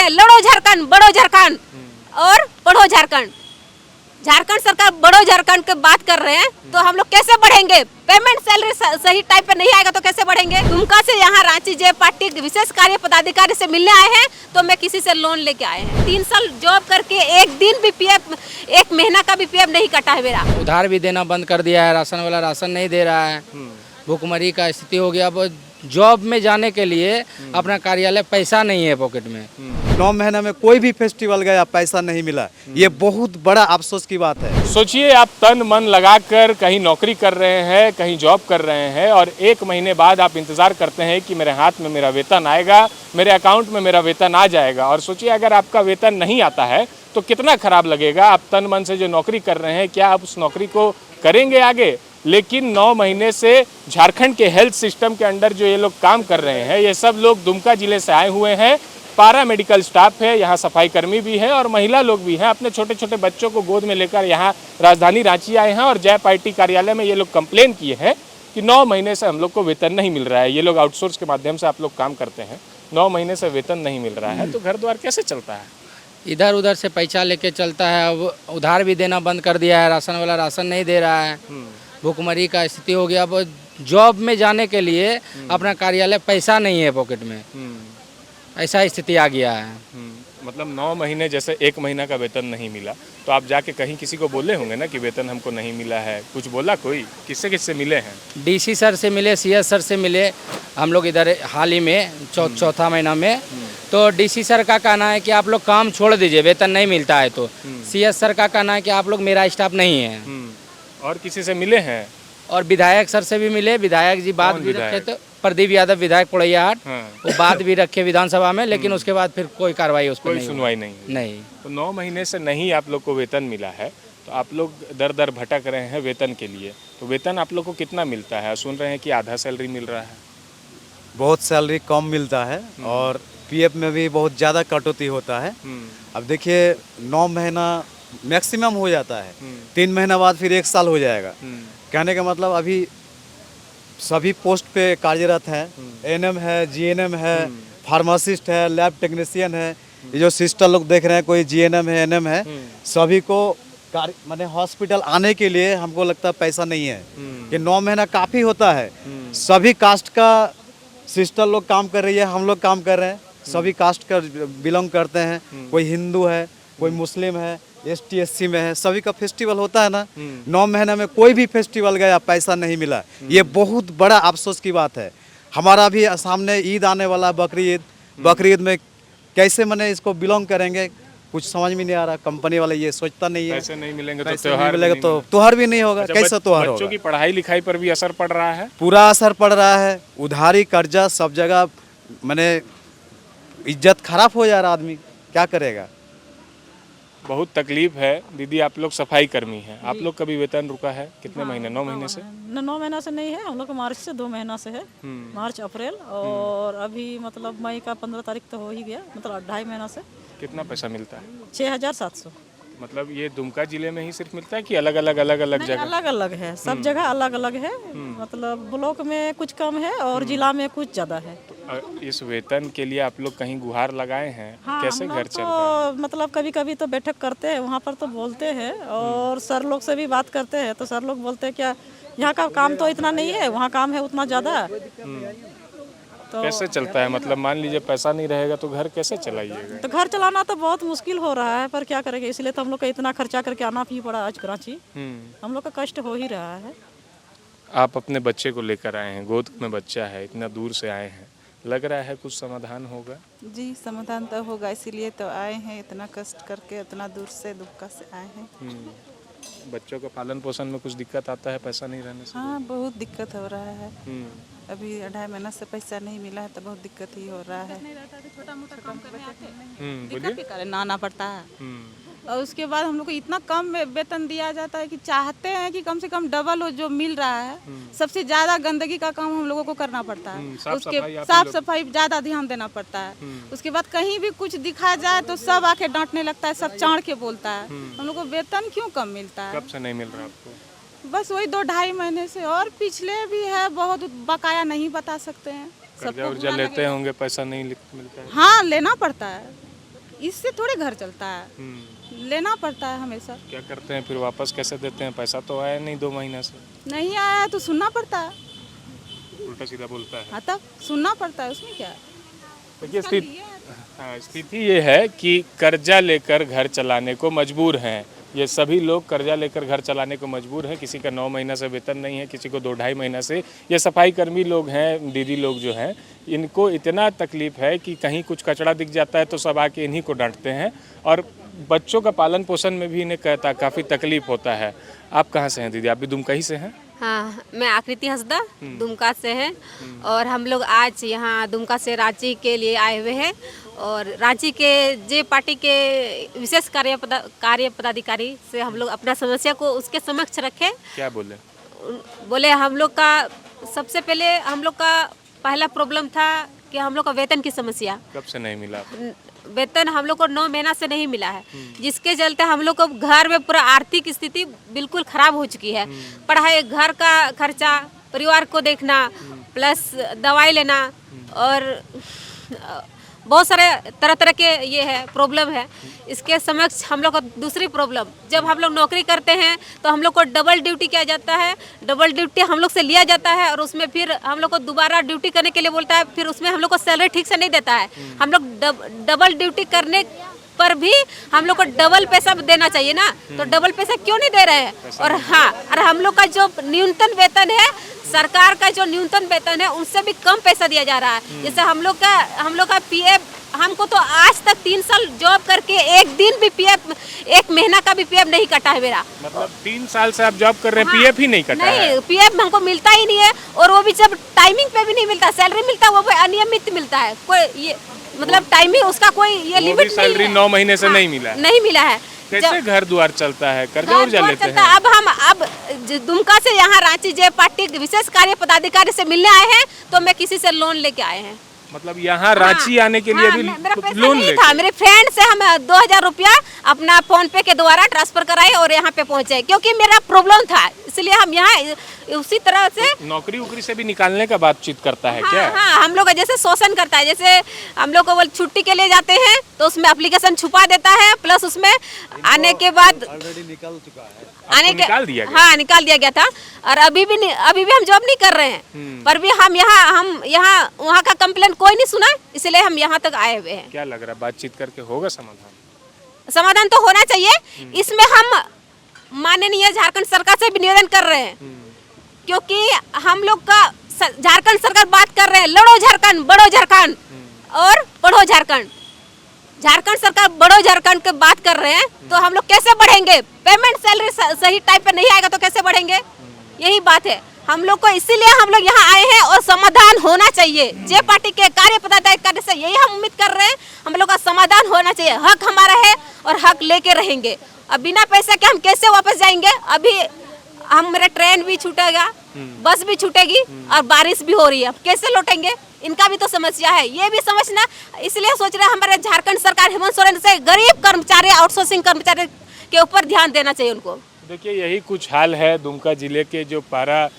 रहे हैं, लड़ो झारखंड, बढ़ो झारखंड और पढ़ो झारखंड। झारखंड सरकार बढ़ो झारखंड की बात कर रहे हैं, तो हम लोग कैसे बढ़ेंगे? पेमेंट सैलरी सही टाइम पे नहीं आएगा तो कैसे बढ़ेंगे? दुमका से यहाँ रांची जे पार्टी विशेष कार्य पदाधिकारी से मिलने आए हैं, तो मैं किसी से लोन लेके आए हैं। 3 साल जॉब करके एक दिन भी पीएफ, एक महीना का भी पीएफ नहीं कटा है मेरा। उधार भी देना बंद कर दिया है, राशन वाला राशन नहीं दे रहा है, भुखमरी का स्थिति हो गया। अब जॉब में जाने के लिए अपना कार्यालय पैसा नहीं है पॉकेट में। 9 महीने में कोई भी फेस्टिवल गया पैसा नहीं मिला, ये बहुत बड़ा अफसोस की बात है। सोचिए, आप तन मन लगाकर कहीं नौकरी कर रहे हैं, कहीं जॉब कर रहे हैं और 1 महीने बाद आप इंतज़ार करते हैं कि मेरे हाथ में मेरा वेतन आएगा, मेरे अकाउंट में मेरा वेतन आ जाएगा। और सोचिए, अगर आपका वेतन नहीं आता है तो कितना खराब लगेगा। आप तन मन से जो नौकरी कर रहे हैं, क्या आप उस नौकरी को करेंगे आगे? लेकिन 9 महीने से झारखंड के हेल्थ सिस्टम के अंडर जो ये लोग काम कर रहे हैं, ये सब लोग दुमका जिले से आए हुए हैं। पारा मेडिकल स्टाफ है, यहाँ सफाई कर्मी भी है और महिला लोग भी हैं। अपने छोटे छोटे बच्चों को गोद में लेकर यहाँ राजधानी रांची आए हैं और जैप आईटी कार्यालय में ये लोग कंप्लेन किए हैं कि 9 महीने से हम लोग को वेतन नहीं मिल रहा है। ये लोग आउटसोर्स के माध्यम से आप लोग काम करते हैं, 9 महीने से वेतन नहीं मिल रहा है, तो घर द्वार कैसे चलता है? इधर उधर से पैसा लेके चलता है। अब उधार भी देना बंद कर दिया है, राशन वाला राशन नहीं दे रहा है, भुखमरी का स्थिति हो गया। अब जॉब में जाने के लिए अपना कार्यालय पैसा नहीं है पॉकेट में, ऐसा स्थिति आ गया है। मतलब 9 महीने जैसे 1 महीना का वेतन नहीं मिला, तो आप जाके कहीं किसी को बोले होंगे ना कि वेतन हमको नहीं मिला है, कुछ बोला कोई? किससे किससे मिले हैं? डीसी सर से मिले, सीएस सर से मिले हम लोग इधर हाल ही में चौथा महीना में। तो डीसी सर का कहना है कि आप लोग काम छोड़ दीजिए, वेतन नहीं मिलता है। तो सीएस सर का कहना है कि आप लोग मेरा स्टाफ नहीं है। और किसी से मिले हैं? और विधायक सर से भी मिले, विधायक जी बात भी रखे, तो प्रदीप यादव विधायक पोड़ैयाहाट, वो बात भी रखे विधानसभा में, लेकिन उसके बाद फिर कोई कार्रवाई उस पर कोई सुनवाई नहीं हुई। नहीं। तो 9 महीने से नहीं आप लोग को वेतन मिला है, तो आप लोग दर दर भटक रहे हैं वेतन के लिए। तो वेतन आप लोग को कितना मिलता है? सुन रहे हैं कि आधा सैलरी मिल रहा है। बहुत सैलरी कम मिलता है और पीएफ में भी बहुत ज़्यादा कटौती होता है। अब देखिए, 9 महीना मैक्सिमम हो जाता है, 3 महीना बाद फिर 1 साल हो जाएगा। कहने का मतलब अभी सभी पोस्ट पे कार्यरत हैं, एएनएम है, जीएनएम है, फार्मासिस्ट है, लैब टेक्नीशियन है। ये जो सिस्टर लोग देख रहे हैं, कोई जीएनएम है, एएनएम है, सभी को माने हॉस्पिटल आने के लिए हमको लगता है पैसा नहीं है। कि 9 महीना काफ़ी होता है। सभी कास्ट का सिस्टर लोग काम कर रही है, हम लोग काम कर रहे हैं, सभी कास्ट का बिलोंग करते हैं। कोई हिंदू है, कोई मुस्लिम है, ST SC में है, सभी का फेस्टिवल होता है ना। 9 महीने में कोई भी फेस्टिवल गया पैसा नहीं मिला, ये बहुत बड़ा अफसोस की बात है। हमारा भी सामने ईद आने वाला, बकरी ईद में कैसे मने इसको बिलोंग करेंगे, कुछ समझ में नहीं आ रहा। कंपनी वाले ये सोचता नहीं है, पैसे नहीं मिलेंगे तो त्योहार भी नहीं होगा। कैसे त्योहार होगा? बच्चों की पढ़ाई लिखाई पर भी असर पड़ रहा है। पूरा असर पड़ रहा है, उधारी कर्जा सब जगह, मैंने इज्जत खराब हो जा रहा, आदमी क्या करेगा? बहुत तकलीफ है। दीदी, आप लोग सफाई कर्मी हैं, आप लोग का भी वेतन रुका है कितने महीने? 9 महीने से? 9 महीना से नहीं है, हम लोग को मार्च से 2 महीना से है। मार्च अप्रैल और अभी मतलब मई का 15 तारीख तो हो ही गया, मतलब 2.5 महीना से। कितना पैसा मिलता है? 6700। मतलब ये दुमका जिले में ही सिर्फ मिलता है कि अलग अलग जगह? अलग अलग है, सब जगह अलग अलग है। मतलब ब्लॉक में कुछ कम है और जिला में कुछ ज़्यादा है। इस वेतन के लिए आप लोग कहीं गुहार लगाए हैं? हाँ, कैसे घर चल रहा है? मतलब कभी कभी तो बैठक करते हैं, वहाँ पर तो बोलते हैं और सर लोग से भी बात करते हैं, तो सर लोग बोलते हैं क्या यहाँ का काम तो इतना नहीं है, वहाँ काम है उतना ज़्यादा। तो कैसे चलता है? मतलब मान लीजिए पैसा नहीं रहेगा तो घर कैसे चलाइएगा? तो घर चलाना तो बहुत मुश्किल हो रहा है, पर क्या करेंगे, इसलिए तो हम लोग को इतना खर्चा करके आना भी पड़ा आज कराची। हम लोग का कष्ट हो ही रहा है। आप अपने बच्चे को लेकर आए हैं, गोद में बच्चा है, इतना दूर से आए हैं, लग रहा है कुछ समाधान होगा? जी, समाधान तो होगा, इसीलिए तो आए हैं, इतना कष्ट करके इतना दूर से दुमका से आए हैं। बच्चों का पालन पोषण में कुछ दिक्कत आता है पैसा नहीं रहने से? हाँ, बहुत दिक्कत हो रहा है। अभी 2.5 महीना से पैसा नहीं मिला है तो बहुत दिक्कत ही हो रहा है। छोटा मोटा काम करने आते हैं, दिक्कत भी करे ना पड़ता है। और उसके बाद हम लोग को इतना कम वेतन दिया जाता है कि चाहते हैं कि कम से कम डबल हो जो मिल रहा है। सबसे ज्यादा गंदगी का काम हम लोगों को करना पड़ता है, उसके साफ सफाई ज्यादा ध्यान देना पड़ता है। उसके बाद कहीं भी कुछ दिखा जाए तो सब आके डांटने लगता है, सब चाड़ के बोलता है। हम लोग को वेतन क्यों कम मिलता है? कब से नहीं मिल रहा आपको? बस वही 2-2.5 महीने से, और पिछले भी है बहुत, बकाया नहीं बता सकते हैं। कर्जा लेते होंगे, पैसा नहीं मिलता है? हाँ, लेना पड़ता है। इससे थोड़े घर चलता है, लेना पड़ता है हमेशा। क्या करते हैं फिर, वापस कैसे देते हैं? पैसा तो आया नहीं 2 महीने से। नहीं आया तो सुनना पड़ता है, उल्टा सीधा बोलता है। हाँ तब सुनना पड़ता है, उसमें क्या है। देखिए स्थिति ये है कि कर्जा लेकर घर चलाने को मजबूर हैं। ये सभी लोग कर्जा लेकर घर चलाने को मजबूर हैं। किसी का 9 महीना से वेतन नहीं है, किसी को 2-2.5 महीना से। ये सफाई कर्मी लोग हैं, दीदी लोग जो हैं, इनको इतना तकलीफ है कि कहीं कुछ कचरा दिख जाता है तो सब आके इन्हीं को डांटते हैं, और बच्चों का पालन पोषण में भी इन्हें काफ़ी तकलीफ होता है। आप कहाँ से हैं दीदी? आप भी दुमका से हैं? हाँ, मैं आकृति हंसदा दुमका से हैं, और हम लोग आज यहाँ दुमका से रांची के लिए आए हुए हैं। और रांची के जे पार्टी के विशेष कार्य पदाधिकारी से हम लोग अपना समस्या को उसके समक्ष रखे। क्या बोले? बोले हम लोग का सबसे पहले हम लोग का पहला प्रॉब्लम था कि हम लोग का वेतन की समस्या। कब से नहीं मिला? वेतन हम लोग को 9 महीना से नहीं मिला है, जिसके चलते हम लोग को घर में पूरा आर्थिक स्थिति बिल्कुल खराब हो चुकी है। पढ़ाई, घर का खर्चा, परिवार को देखना, प्लस दवाई लेना, और बहुत सारे तरह तरह के ये है प्रॉब्लम है। इसके समक्ष हम लोग को दूसरी प्रॉब्लम, जब हम लोग नौकरी करते हैं तो हम लोग को डबल ड्यूटी किया जाता है, डबल ड्यूटी हम लोग से लिया जाता है, और उसमें फिर हम लोग को दोबारा ड्यूटी करने के लिए बोलता है, फिर उसमें हम लोग को सैलरी ठीक से नहीं देता है। हम लोग डबल ड्यूटी करने पर भी हम लोग को डबल पैसा देना चाहिए ना, तो डबल पैसा क्यों नहीं दे रहे हैं? और हाँ, और हम लोग का जो न्यूनतम वेतन है, सरकार का जो न्यूनतम वेतन है, उनसे भी कम पैसा दिया जा रहा है। जैसे हम लोग का पीएफ, हमको तो आज तक 3 साल जॉब करके एक दिन भी पीएफ, 1 महीना का भी पीएफ नहीं कटा है मेरा। मतलब 3 साल से आप जॉब कर रहे हैं, पीएफ ही नहीं कटा है? नहीं, पीएफ हमको मिलता ही नहीं है, और वो भी जब टाइमिंग पे भी नहीं मिलता। सैलरी मिलता है वो भी अनियमित मिलता है, कोई ये मतलब टाइमिंग उसका कोई ये लिमिट नहीं है। सैलरी 9 महीने से नहीं मिला है? नहीं मिला है। कैसे घर द्वार चलता है? कर्जा उर्जा लेते हैं? अब दुमका से यहाँ रांची जे पार्टी विशेष कार्य पदाधिकारी से मिलने आए हैं, तो मैं किसी से लोन लेके आए हैं। मतलब यहाँ रांची आने के लिए भी मेरा पैसा लोन नहीं लेके? था, मेरे फ्रेंड से हम 2000 रुपया अपना फोन पे के द्वारा ट्रांसफर कराए और यहाँ पे पहुँचे, क्योंकि मेरा प्रॉब्लम था, इसलिए हम यहाँ उसी तरह से। नौकरी उकरी से भी निकालने का बातचीत करता है क्या? हाँ, हम लोग का जैसे शोषण करता है। जैसे हम लोग को छुट्टी के लिए जाते हैं तो उसमें एप्लीकेशन छुपा देता है, प्लस उसमें आने के बाद ऑलरेडी निकल चुका है। निकाल दिया गया? हाँ, निकाल दिया गया था, और अभी भी हम जॉब नहीं कर रहे हैं, पर भी हम यहाँ वहाँ का कंप्लेंट कोई नहीं सुना, इसलिए हम यहाँ तक आए हुए हैं। क्या लग रहा है, बातचीत करके होगा समाधान? समाधान तो होना चाहिए। इसमें हम माननीय झारखंड सरकार से भी निवेदन कर रहे हैं, क्योंकि हम लोग का झारखंड सरकार बात कर रहे हैं, लड़ो झारखंड, बढ़ो झारखंड और पढ़ो झारखंड। झारखंड सरकार बढ़ो झारखंड की बात कर रहे हैं, तो हम लोग कैसे बढ़ेंगे? पेमेंट सैलरी सही टाइम पे नहीं आएगा तो कैसे बढ़ेंगे? यही बात है हम लोग को, इसीलिए हम लोग यहाँ आए हैं, और समाधान होना चाहिए। जे पार्टी के कार्य पदाधिकारी से यही हम उम्मीद कर रहे हैं, हम लोग का समाधान होना चाहिए। हक हमारा है और हक लेके रहेंगे। अब बिना पैसा के हम कैसे वापस जाएंगे? अभी मेरा ट्रेन भी छूटेगा, बस भी छूटेगी, और बारिश भी हो रही है, अब कैसे लौटेंगे? इनका भी तो समस्या है, ये भी समझना। इसलिए सोच रहे हैं हमारे झारखंड सरकार हेमंत सोरेन से गरीब कर्मचारी, आउटसोर्सिंग कर्मचारी के ऊपर ध्यान देना चाहिए उनको। देखिए यही कुछ हाल है दुमका जिले के। जो पारा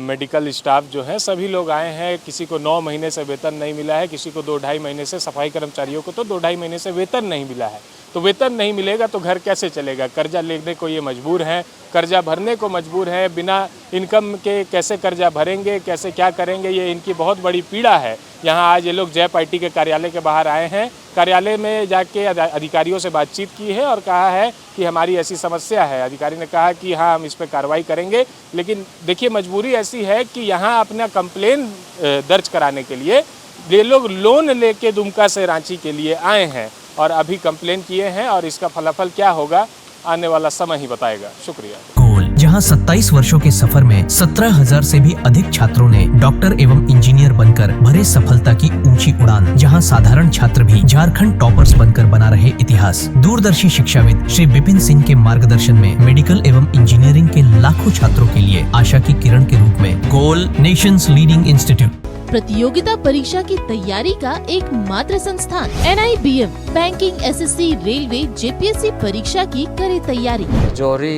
मेडिकल स्टाफ जो है, सभी लोग आए हैं। किसी को 9 महीने से वेतन नहीं मिला है, किसी को 2-2.5 महीने से। सफाई कर्मचारियों को तो 2-2.5 महीने से वेतन नहीं मिला है। तो वेतन नहीं मिलेगा तो घर कैसे चलेगा? कर्जा लेने को ये मजबूर हैं, कर्जा भरने को मजबूर हैं। बिना इनकम के कैसे कर्जा भरेंगे, कैसे क्या करेंगे, ये इनकी बहुत बड़ी पीड़ा है। यहाँ आज ये लोग जय पार्टी के कार्यालय के बाहर आए हैं। कार्यालय में जाके अधिकारियों से बातचीत की है और कहा है कि हमारी ऐसी समस्या है। अधिकारी ने कहा कि हाँ, हम इस पर कार्रवाई करेंगे। लेकिन देखिए मजबूरी ऐसी है कि यहाँ अपना कंप्लेन दर्ज कराने के लिए ये लोग लोन लेके दुमका से रांची के लिए आए हैं, और अभी कंप्लेन किए हैं, और इसका फलाफल क्या होगा आने वाला समय ही बताएगा। शुक्रिया। गोल, जहां 27 वर्षों के सफर में 17,000 से भी अधिक छात्रों ने डॉक्टर एवं इंजीनियर बनकर भरे सफलता की ऊंची उड़ान। जहां साधारण छात्र भी झारखंड टॉपर्स बनकर बना रहे इतिहास। दूरदर्शी शिक्षाविद श्री विपिन सिंह के मार्गदर्शन में मेडिकल एवं इंजीनियरिंग के लाखों छात्रों के लिए आशा की किरण के रूप में गोल नेशंस लीडिंग इंस्टीट्यूट। प्रतियोगिता परीक्षा की तैयारी का एकमात्र संस्थान NIBM banking, SSC, railway, JPSC परीक्षा की करे तैयारी। जौहरी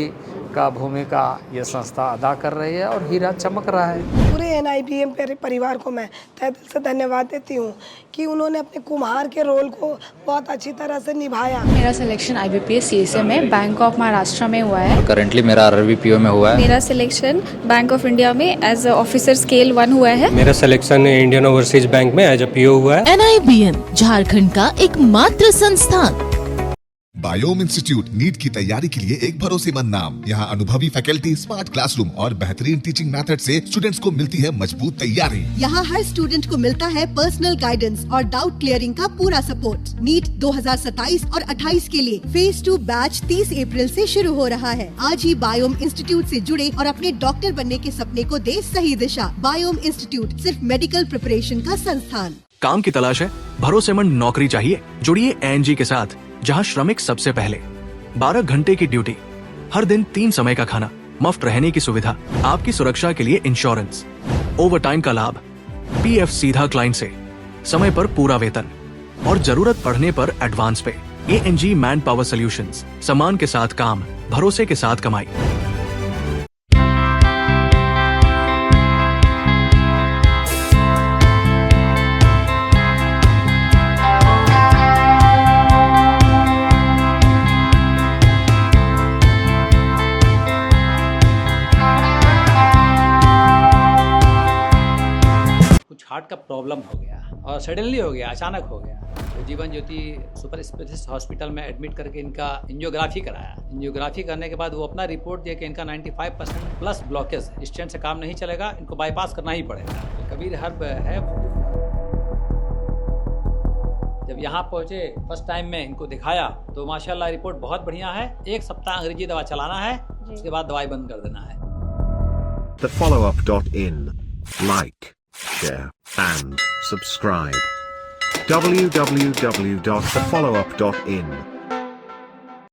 का भूमिका ये संस्था अदा कर रही है और हीरा चमक रहा है। पूरे NIBM परिवार को मैं तहे दिल से धन्यवाद देती हूँ कि उन्होंने अपने कुम्हार के रोल को बहुत अच्छी तरह से निभाया। मेरा सिलेक्शन IBPS CSA में बैंक ऑफ महाराष्ट्र में हुआ है। करंटली मेरा RRBPO में हुआ है। मेरा सिलेक्शन बैंक ऑफ इंडिया में एज ऑफिसर स्केल 1 हुआ है। मेरा सिलेक्शन इंडियन ओवरसीज बैंक में एज PO हुआ है। NIBM झारखंड का एकमात्र संस्थान। बायोम इंस्टीट्यूट नीट की तैयारी के लिए एक भरोसेमंद नाम। यहाँ अनुभवी फैकल्टी, स्मार्ट क्लासरूम और बेहतरीन टीचिंग मेथड से स्टूडेंट्स को मिलती है मजबूत तैयारी। यहाँ हर स्टूडेंट को मिलता है पर्सनल गाइडेंस और डाउट क्लियरिंग का पूरा सपोर्ट। नीट 2027 और 28 के लिए फेज 2 बैच 30 अप्रैल से शुरू हो रहा है। आज ही बायोम इंस्टीट्यूट से जुड़े और अपने डॉक्टर बनने के सपने को दे सही दिशा। बायोम इंस्टीट्यूट सिर्फ मेडिकल प्रिपरेशन का संस्थान। काम की तलाश है, भरोसेमंद नौकरी चाहिए, जुड़िए ANG के साथ, जहां श्रमिक सबसे पहले। 12 घंटे की ड्यूटी, हर दिन 3 समय का खाना, मुफ्त रहने की सुविधा, आपकी सुरक्षा के लिए इंश्योरेंस, ओवर टाइम का लाभ, PF सीधा क्लाइंट से, समय पर पूरा वेतन और जरूरत पड़ने पर एडवांस पे। ANG मैन पावर सॉल्यूशंस, सम्मान के साथ काम, भरोसे के साथ कमाई। हार्ट का प्रॉब्लम हो गया और सडनली हो गया, अचानक हो गया। तो Jeevan Jyoti super specialist hospital में एडमिट करके इनका एंजियोग्राफी कराया। एंजियोग्राफी करने के बाद वो अपना रिपोर्ट दिया कि इनका 95% प्लस ब्लॉकेज है, स्टेंट से काम नहीं चलेगा, इनको बाईपास करना ही पड़ेगा। तो कबीर हर्ब है। जब यहाँ पहुँचे फर्स्ट टाइम में इनको दिखाया तो माशाल्लाह रिपोर्ट बहुत बढ़िया है। 1 सप्ताह अंग्रेजी दवा चलाना है, उसके बाद दवाई बंद कर देना है। thefollowup.in Like, share and subscribe. www.thefollowup.in